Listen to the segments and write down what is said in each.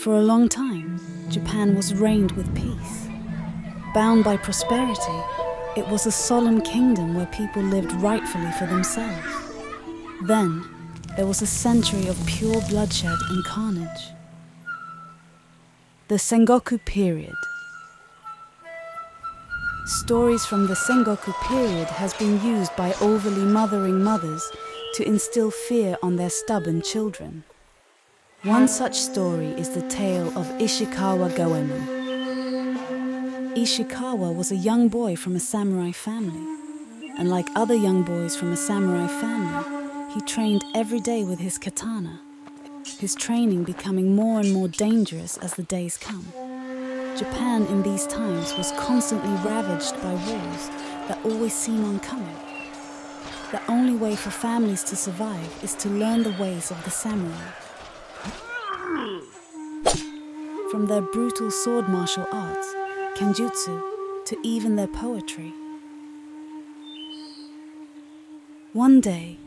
For a long time, Japan was reigned with peace. Bound by prosperity, it was a solemn kingdom where people lived rightfully for themselves. Then, there was a century of pure bloodshed and carnage. The Sengoku period. Stories from the Sengoku period has been used by overly mothering mothers to instill fear on their stubborn children. One such story is the tale of Ishikawa Goemon. Ishikawa was a young boy from a samurai family, and like other young boys from a samurai family, he trained every day with his katana, his training becoming more and more dangerous as the days come. Japan in these times was constantly ravaged by wars that always seem oncoming. The only way for families to survive is to learn the ways of the samurai. From their brutal sword martial arts, kenjutsu, to even their poetry. One day,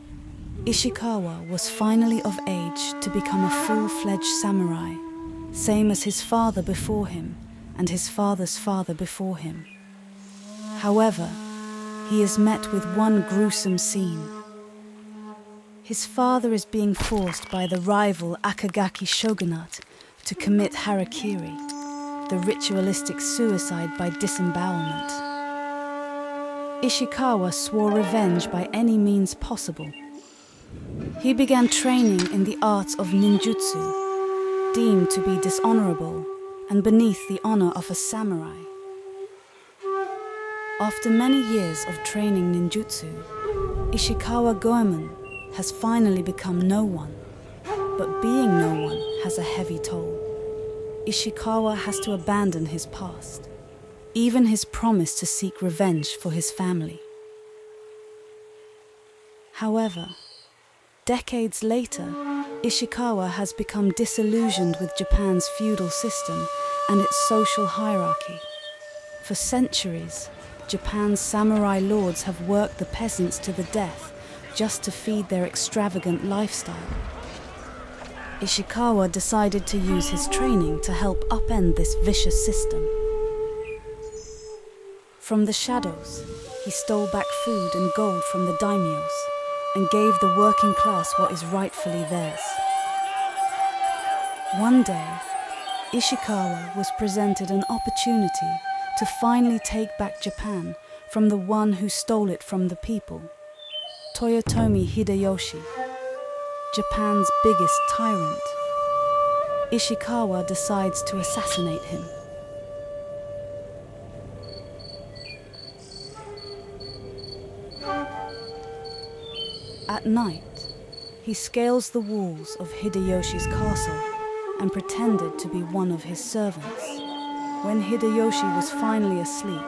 Ishikawa was finally of age to become a full-fledged samurai, same as his father before him and his father's father before him. However, he is met with one gruesome scene. His father is being forced by the rival Akagaki shogunate to commit harakiri, the ritualistic suicide by disembowelment. Ishikawa swore revenge by any means possible. He began training in the arts of ninjutsu, deemed to be dishonorable and beneath the honor of a samurai. After many years of training ninjutsu, Ishikawa Goemon has finally become no one. But being no one has a heavy toll. Ishikawa has to abandon his past, even his promise to seek revenge for his family. However, decades later, Ishikawa has become disillusioned with Japan's feudal system and its social hierarchy. For centuries, Japan's samurai lords have worked the peasants to the death just to feed their extravagant lifestyle. Ishikawa decided to use his training to help upend this vicious system. From the shadows, he stole back food and gold from the daimyos and gave the working class what is rightfully theirs. One day, Ishikawa was presented an opportunity to finally take back Japan from the one who stole it from the people, Toyotomi Hideyoshi, Japan's biggest tyrant. Ishikawa decides to assassinate him. At night, he scales the walls of Hideyoshi's castle and pretended to be one of his servants. When Hideyoshi was finally asleep,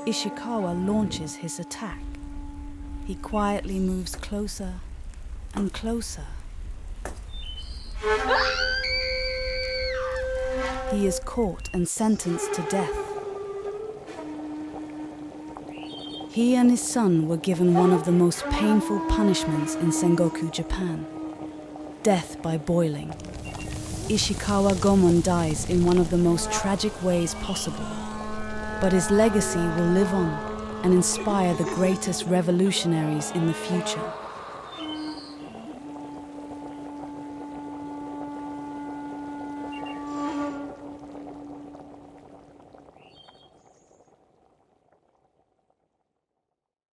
Ishikawa launches his attack. He quietly moves closer and closer. He is caught and sentenced to death. He and his son were given one of the most painful punishments in Sengoku Japan: death by boiling. Ishikawa Goemon dies in one of the most tragic ways possible, but his legacy will live on and inspire the greatest revolutionaries in the future.